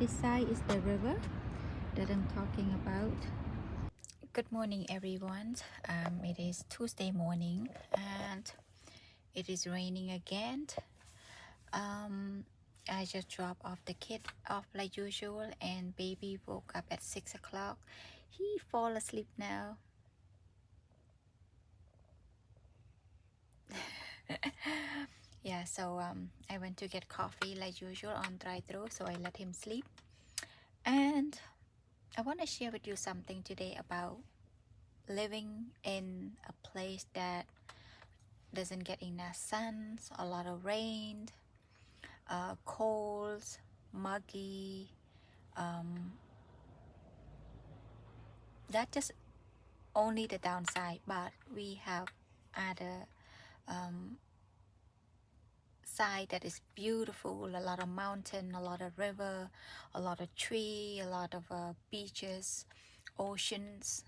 this side is the river that I'm talking about. Good morning, everyone. It is Tuesday morning and it is raining again. I just dropped off the kid off like usual, and baby woke up at 6 o'clock. He fall asleep now. Yeah, so I went to get coffee like usual on drive-thru, so I let him sleep. And I want to share with you something today about living in a place that doesn't get enough sun, a lot of rain, cold, muggy. That's just only the downside, but we have other side that is beautiful, a lot of mountain, a lot of river, a lot of tree, a lot of beaches, oceans,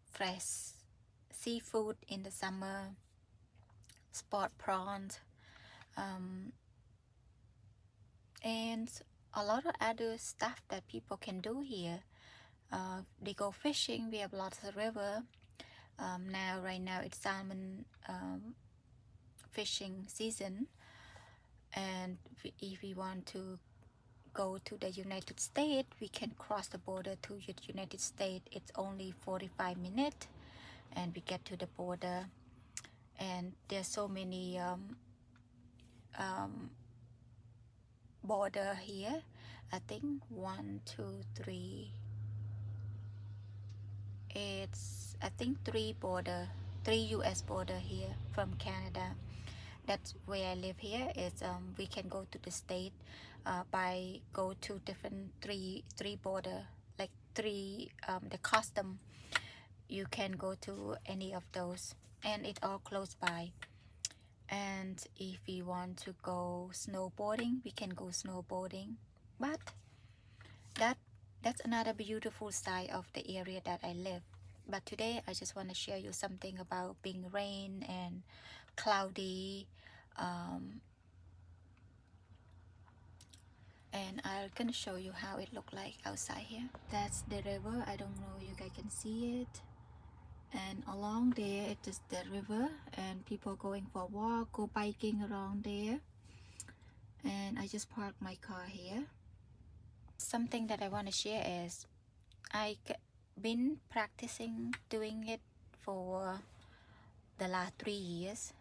fresh seafood in the summer, spot prawns, and a lot of other stuff that people can do here. They go fishing. We have lots of river. Right now it's salmon fishing season, and if we want to go to the United States, we can cross the border to the United States. It's only 45 minutes and we get to the border, and there's so many border here. I think 1, 2, 3, it's I think 3 border, 3 US border here from Canada. That's where I live here. Is we can go to the state by go to different three border, like 3 the custom. You can go to any of those, and it all close by. And if we want to go snowboarding, we can go snowboarding. But that's another beautiful side of the area that I live. But today I just want to share you something about being rain and cloudy, and I'm gonna show you how it look like outside here. That's the river. I don't know if you guys can see it, and along there it is the river, and people going for a walk, go biking around there. And I just parked my car here. Something that I want to share is I been practicing doing it for the last 3 years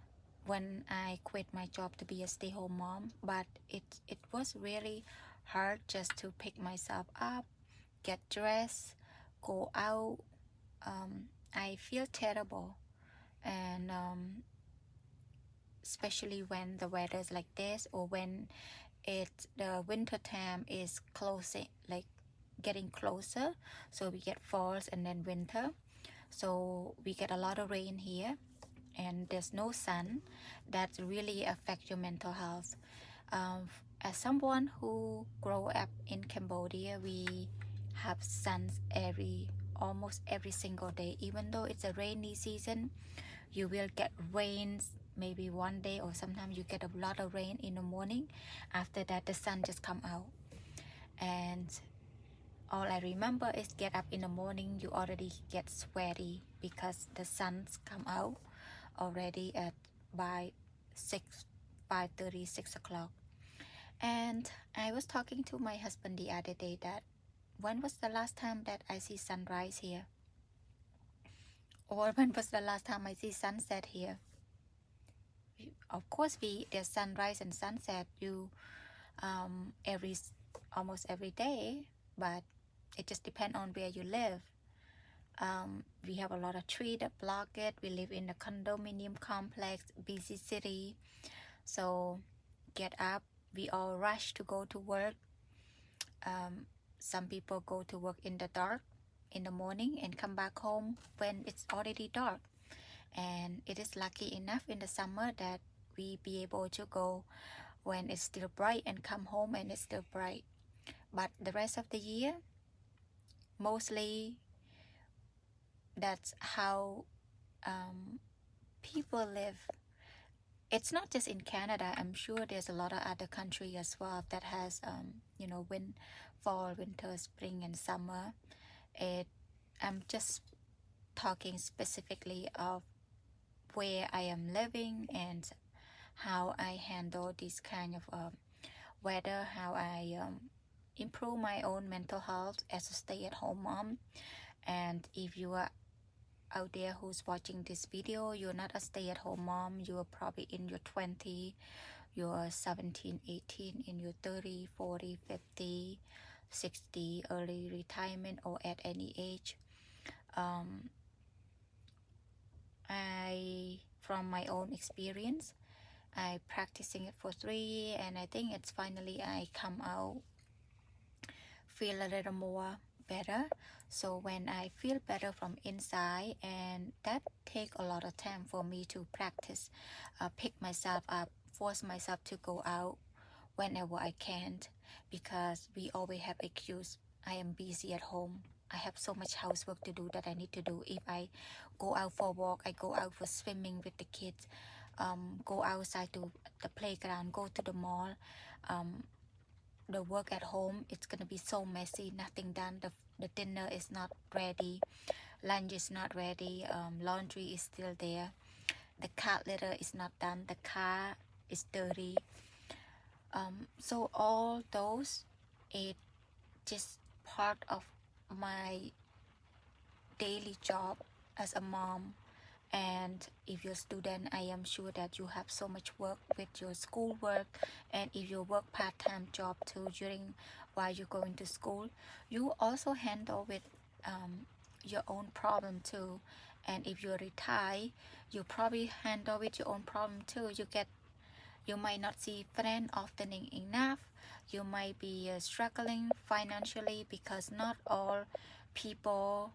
when I quit my job to be a stay-home mom, but it was really hard just to pick myself up, get dressed, go out. I feel terrible, and especially when the weather is like this, or when the winter time is closing, like getting closer. So we get falls and then winter, so we get a lot of rain here and there's no sun. That really affect your mental health. As someone who grow up in Cambodia, we have suns almost every single day. Even though it's a rainy season, you will get rains maybe one day, or sometimes you get a lot of rain in the morning. After that, the sun just come out, and all I remember is get up in the morning, you already get sweaty because the sun's come out already at by 5:30, 6 o'clock. And I was talking to my husband the other day that when was the last time that I see sunrise here, or when was the last time I see sunset here. Of course there's sunrise and sunset you almost every day, but it just depends on where you live. We have a lot of trees that block it. We live in a condominium complex, busy city. So get up, we all rush to go to work. Some people go to work in the dark in the morning and come back home when it's already dark. And it is lucky enough in the summer that we be able to go when it's still bright and come home and it's still bright. But the rest of the year, mostly that's how people live it's not just in Canada. I'm sure there's a lot of other country as well that has you know, fall, winter, spring, and summer. It I'm just talking specifically of where I am living and how I handle this kind of weather, how I improve my own mental health as a stay-at-home mom. And if you are out there who's watching this video, you're not a stay-at-home mom, you're probably in your 20, you're 17, 18, in your 30, 40, 50, 60, early retirement, or at any age. From my own experience, I practicing it for 3 years, and I think it's finally I come out feel a little more better. So when I feel better from inside, and that take a lot of time for me to practice, pick myself up, force myself to go out whenever I can, because we always have excuse. I am busy at home. I have so much housework to do that I need to do. If I go out for a walk, I go out for swimming with the kids, go outside to the playground, go to the mall. The work at home, it's gonna be so messy, nothing done. The dinner is not ready, lunch is not ready, laundry is still there, the cat litter is not done, the car is dirty. So all those, it just part of my daily job as a mom. And if you're a student, I am sure that you have so much work with your school work, and if you work part-time job too during while you're going to school, you also handle with your own problem too. And if you're retired, you probably handle with your own problem too. You might not see friends often enough. You might be struggling financially, because not all people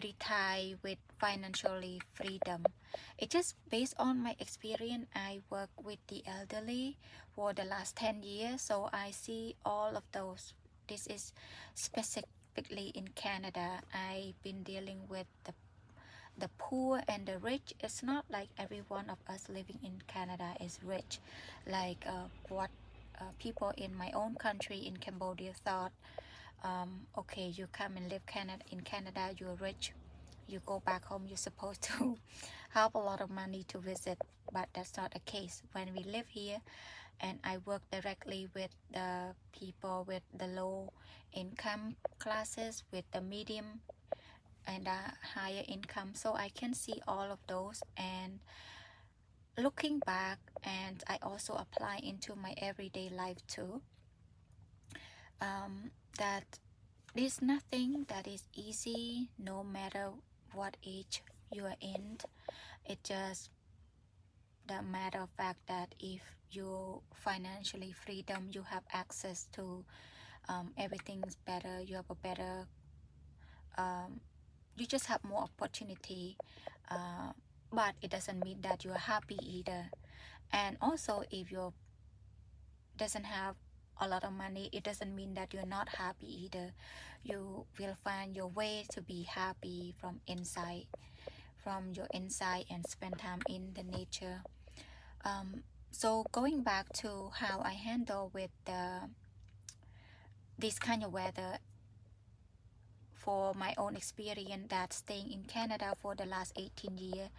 retire with financially freedom. It just based on my experience. I work with the elderly for the last 10 years, so I see all of those. This is specifically in Canada. I've been dealing with the poor and the rich. It's not like every one of us living in Canada is rich, like what people in my own country in Cambodia thought. Okay, you come and live in Canada, you're rich, you go back home, you're supposed to have a lot of money to visit, but that's not the case. When we live here, and I work directly with the people with the low income classes, with the medium and higher income, so I can see all of those. And looking back, and I also apply into my everyday life too, that there's nothing that is easy, no matter what age you are in. It just the matter of fact that if you financially freedom, you have access to everything's better, you have a better you just have more opportunity, but it doesn't mean that you're happy either. And also, if you doesn't have a lot of money, it doesn't mean that you're not happy either. You will find your way to be happy from your inside, and spend time in the nature. So going back to how I handle with this kind of weather, for my own experience, that staying in Canada for the last 18 years,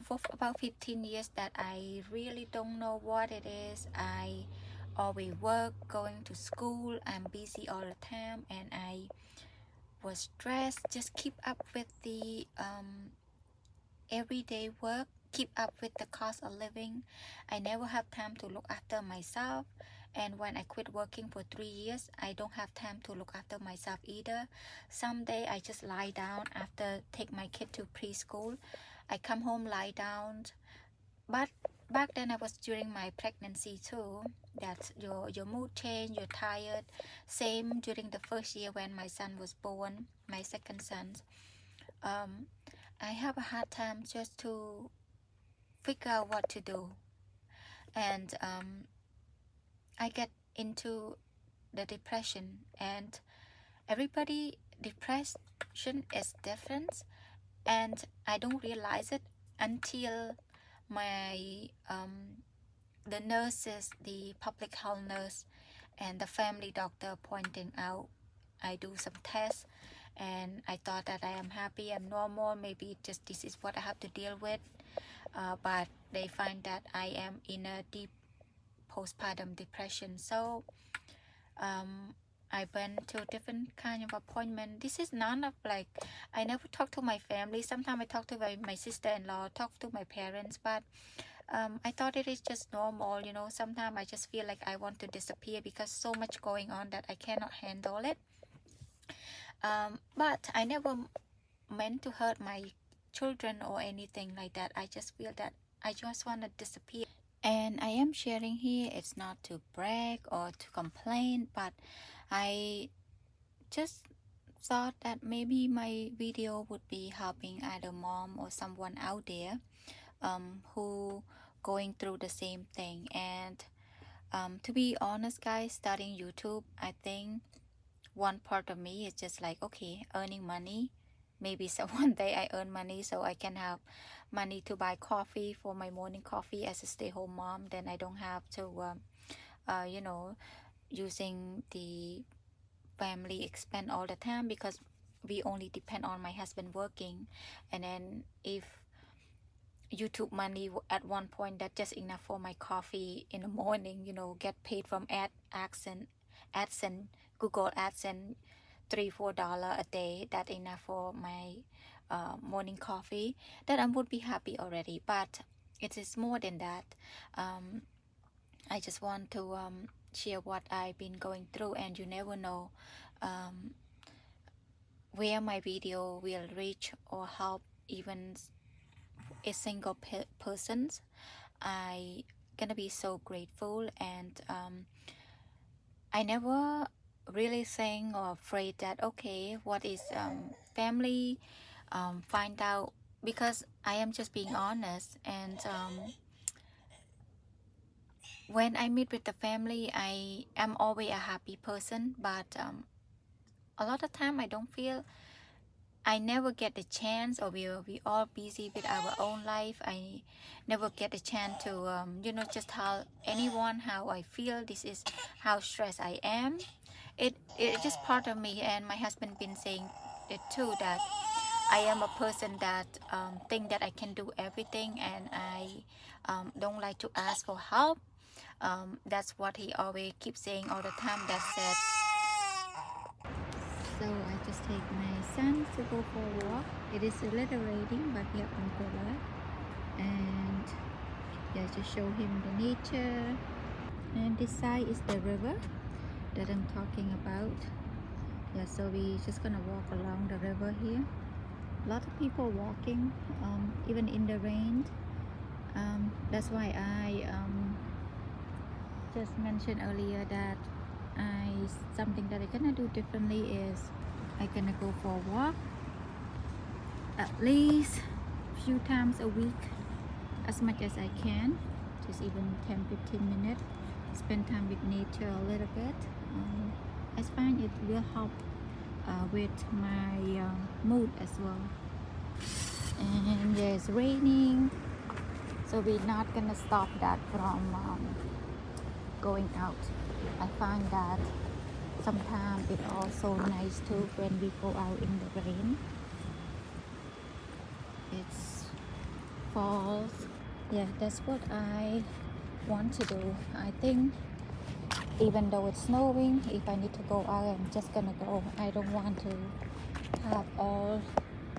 for about 15 years, that I really don't know what it is. I always work, going to school, I'm busy all the time, and I was stressed, just keep up with the everyday work, keep up with the cost of living. I never have time to look after myself. And when I quit working for 3 years, I don't have time to look after myself either. Someday I just lie down after take my kid to preschool. I come home, lie down. But back then I was during my pregnancy too, that your mood change, you're tired. Same during the first year when my son was born, my second son. I have a hard time just to figure out what to do. And I get into the depression, and everybody depression is different, and I don't realize it until my the nurses, the public health nurse and the family doctor pointing out, I do some tests and I thought that I am happy, I'm normal, maybe just this is what I have to deal with, but they find that I am in a deep postpartum depression. So I went to different kind of appointment. This is none of like, I never talk to my family. Sometimes I talk to my sister-in-law, talk to my parents, but I thought it is just normal, you know. Sometimes I just feel like I want to disappear because so much going on that I cannot handle it. But I never meant to hurt my children or anything like that. I just feel that I just want to disappear. And I am sharing here, it's not to brag or to complain, but I just thought that maybe my video would be helping either mom or someone out there who going through the same thing. And to be honest guys, starting YouTube, I think one part of me is just like, okay, earning money, maybe so one day I earn money so I can have money to buy coffee for my morning coffee as a stay-home mom. Then I don't have to you know, using the family expense all the time, because we only depend on my husband working. And then if YouTube money at one point, that's just enough for my coffee in the morning, you know, get paid from AdSense, Google AdSense, $3-4 a day, that enough for my morning coffee, that I would be happy already. But it is more than that. I just want to share what I've been going through, and you never know where my video will reach or help even a single person. I gonna be so grateful. And I never really think or afraid that, okay, what is family find out, because I am just being honest. And when I meet with the family, I am always a happy person, but a lot of time I don't feel, I never get the chance, or we all busy with our own life. I never get a chance to you know, just tell anyone how I feel. This is how stressed I am. It just part of me. And my husband been saying it too, that I am a person that think that I can do everything, and I don't like to ask for help. That's what he always keeps saying all the time. That said, so I just take my son to go for a walk. It is a little raining, but we have umbrella. And yeah, just show him the nature. And this side is the river that I'm talking about. Yeah, so we just gonna walk along the river here. A lot of people walking, even in the rain. That's why I just mentioned earlier that something that I'm gonna do differently is I'm gonna go for a walk at least a few times a week, as much as I can, just even 10-15 minutes, spend time with nature a little bit. I find it will help with my mood as well. And it's raining, so we're not gonna stop that from going out. I find that sometimes it's also nice too when we go out in the rain. It's falls. Yeah, that's what I want to do. I think even though it's snowing, if I need to go out, I'm just gonna go. I don't want to have all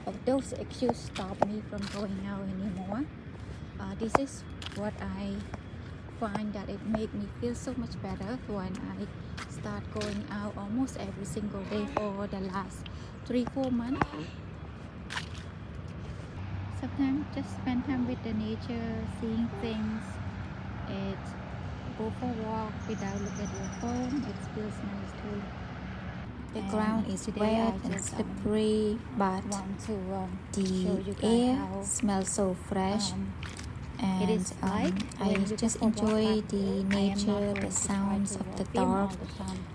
of those excuses stop me from going out anymore. This is what I find that it made me feel so much better when I start going out almost every single day for the last 3-4 months. Sometimes just spend time with the nature, seeing things. It's go for a walk without looking at your phone. It feels nice too. The ground is wet and slippery, but the air smells so fresh. And I just enjoy the nature, the sounds of the dog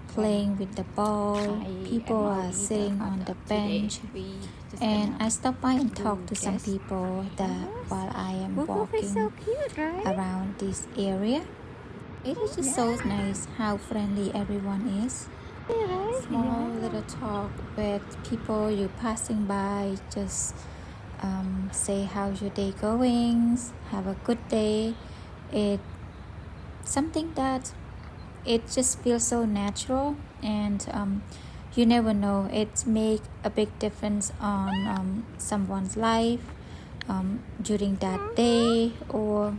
playing with the ball. People are sitting on the bench And I stopped by and talked to some people that while I am walking around this area. It is just so nice how friendly everyone is. Small little talk with people you're passing by, just say how's your day going, have a good day. It's something that it just feels so natural, and you never know, it make a big difference on someone's life during that day, or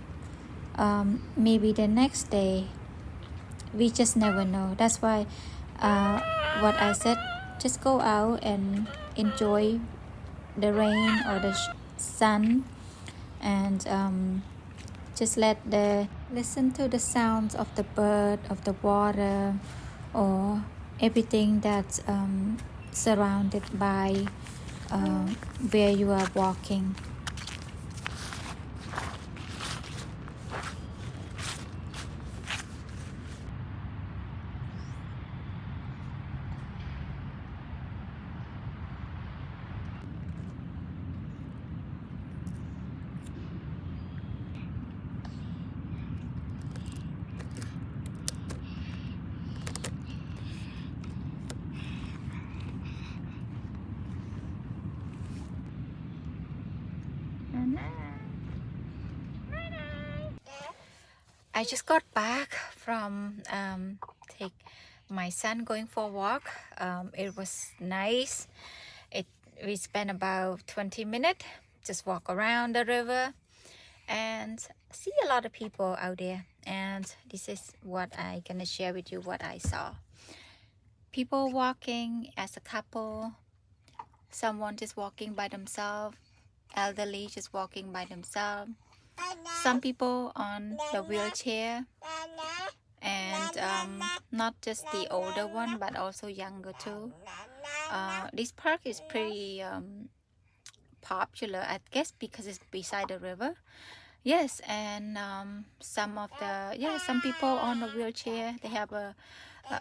maybe the next day. We just never know. That's why what I said, just go out and enjoy the rain or the sun, and just listen to the sounds of the bird, of the water, or everything that's surrounded by where you are walking. I just got back from take my son going for a walk. It was nice. We spent about 20 minutes, just walk around the river and see a lot of people out there. And this is what I gonna share with you, what I saw. People walking as a couple, someone just walking by themselves, elderly just walking by themselves, some people on the wheelchair, and not just the older one but also younger too. This park is pretty popular, I guess, because it's beside the river. Yes, and some people on the wheelchair, they have a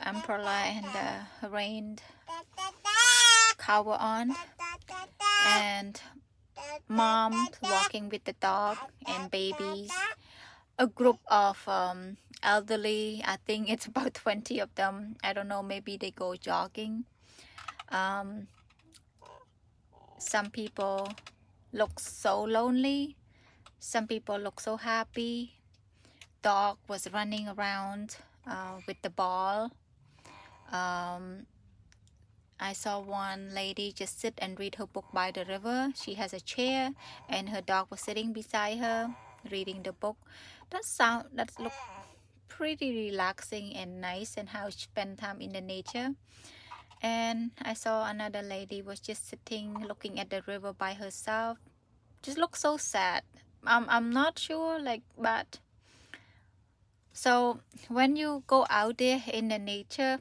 umbrella and a rain cover on, and mom walking with the dog and babies. A group of elderly, I think it's about 20 of them. I don't know, maybe they go jogging. Some people look so lonely, some people look so happy. Dog was running around with the ball. I saw one lady just sit and read her book by the river. She has a chair and her dog was sitting beside her reading the book. That look pretty relaxing and nice, and how she spend time in the nature. And I saw another lady was just sitting looking at the river by herself. Just look so sad. I'm not sure, like, but so when you go out there in the nature,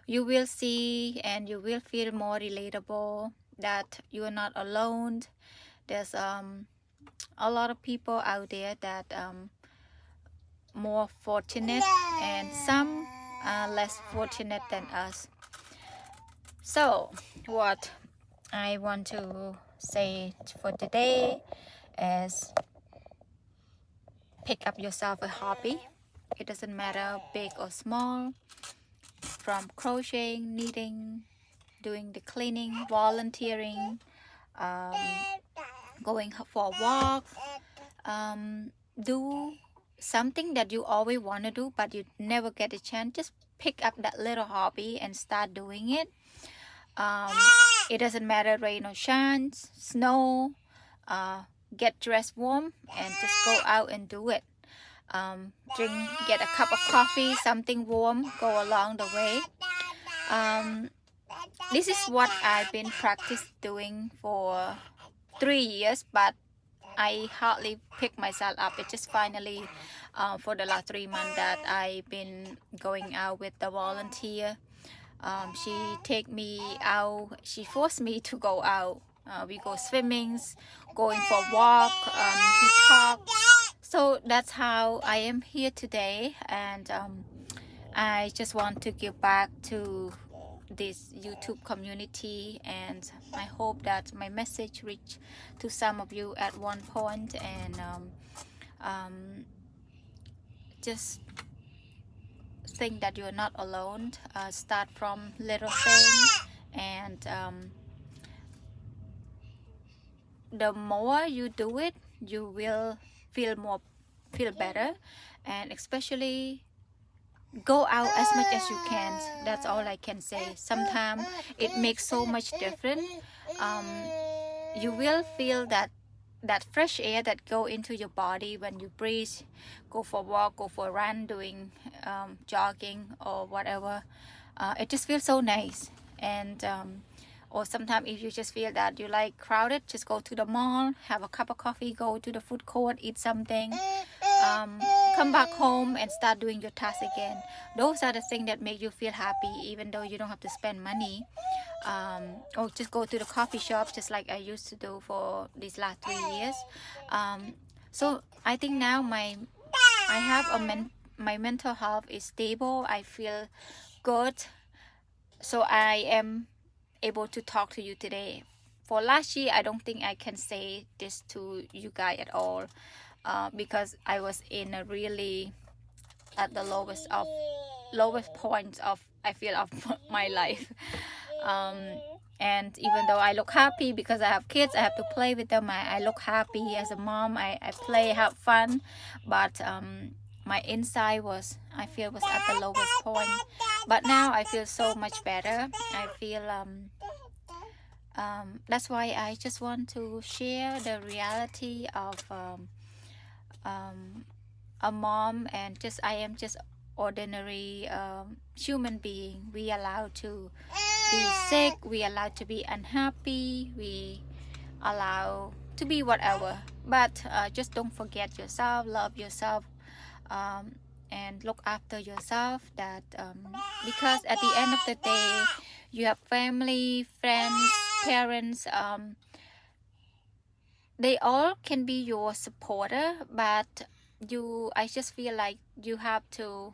you will see and you will feel more relatable, that you are not alone. There's a lot of people out there that more fortunate, and some are less fortunate than us. So what I want to say for today is, pick up yourself a hobby. It doesn't matter big or small, from crocheting, knitting, doing the cleaning, volunteering, going for a walk. Do something that you always want to do but you never get a chance. Just pick up that little hobby and start doing it. It doesn't matter rain or shine, snow, get dressed warm and just go out and do it. Get a cup of coffee, something warm, go along the way. This is what I've been practice doing for 3 years, but I hardly pick myself up. It just finally for the last 3 months that I've been going out with the volunteer. She take me out, she forced me to go out. We go swimming, going for a walk, we talk. So that's how I am here today, and I just want to give back to this YouTube community, and I hope that my message reach to some of you at one point, and just think that you're not alone. Start from little things, and the more you do it, you will feel better, and especially go out as much as you can. That's all I can say. Sometimes it makes so much difference. You will feel that fresh air that go into your body when you breathe, go for a walk, go for a run, doing jogging or whatever. It just feels so nice. And or sometimes if you just feel that you like crowded, just go to the mall, have a cup of coffee, go to the food court, eat something, come back home and start doing your task again. Those are the things that make you feel happy, even though you don't have to spend money. Or just go to the coffee shop, just like I used to do for these last 3 years. So I think now my mental health is stable. I feel good, so I am able to talk to you today. For last year, I don't think I can say this to you guys at all, because I was in a really at the lowest point of I feel of my life. And even though I look happy because I have kids, I have to play with them, I look happy as a mom, I play, have fun, but my inside was at the lowest point. But now I feel so much better. I feel that's why I just want to share the reality of a mom, and just I am just ordinary human being. We allowed to be sick, we allowed to be unhappy, we allow to be whatever, but just don't forget yourself, love yourself, and look after yourself. That because at the end of the day, you have family, friends, parents, they all can be your supporter, but I just feel like you have to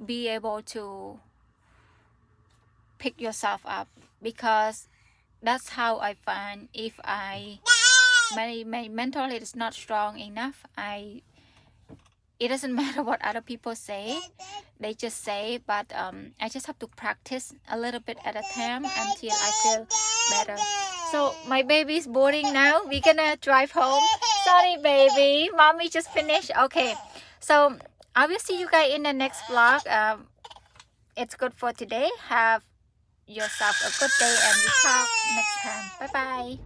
be able to pick yourself up, because that's how I find if my mental health is not strong enough, it doesn't matter what other people say, they just say, but I just have to practice a little bit at a time until I feel better. So my baby's boarding now, we're gonna drive home. Sorry baby, mommy just finished. Okay, so I will see you guys in the next vlog. It's good for today. Have yourself a good day, and we talk next time. Bye bye.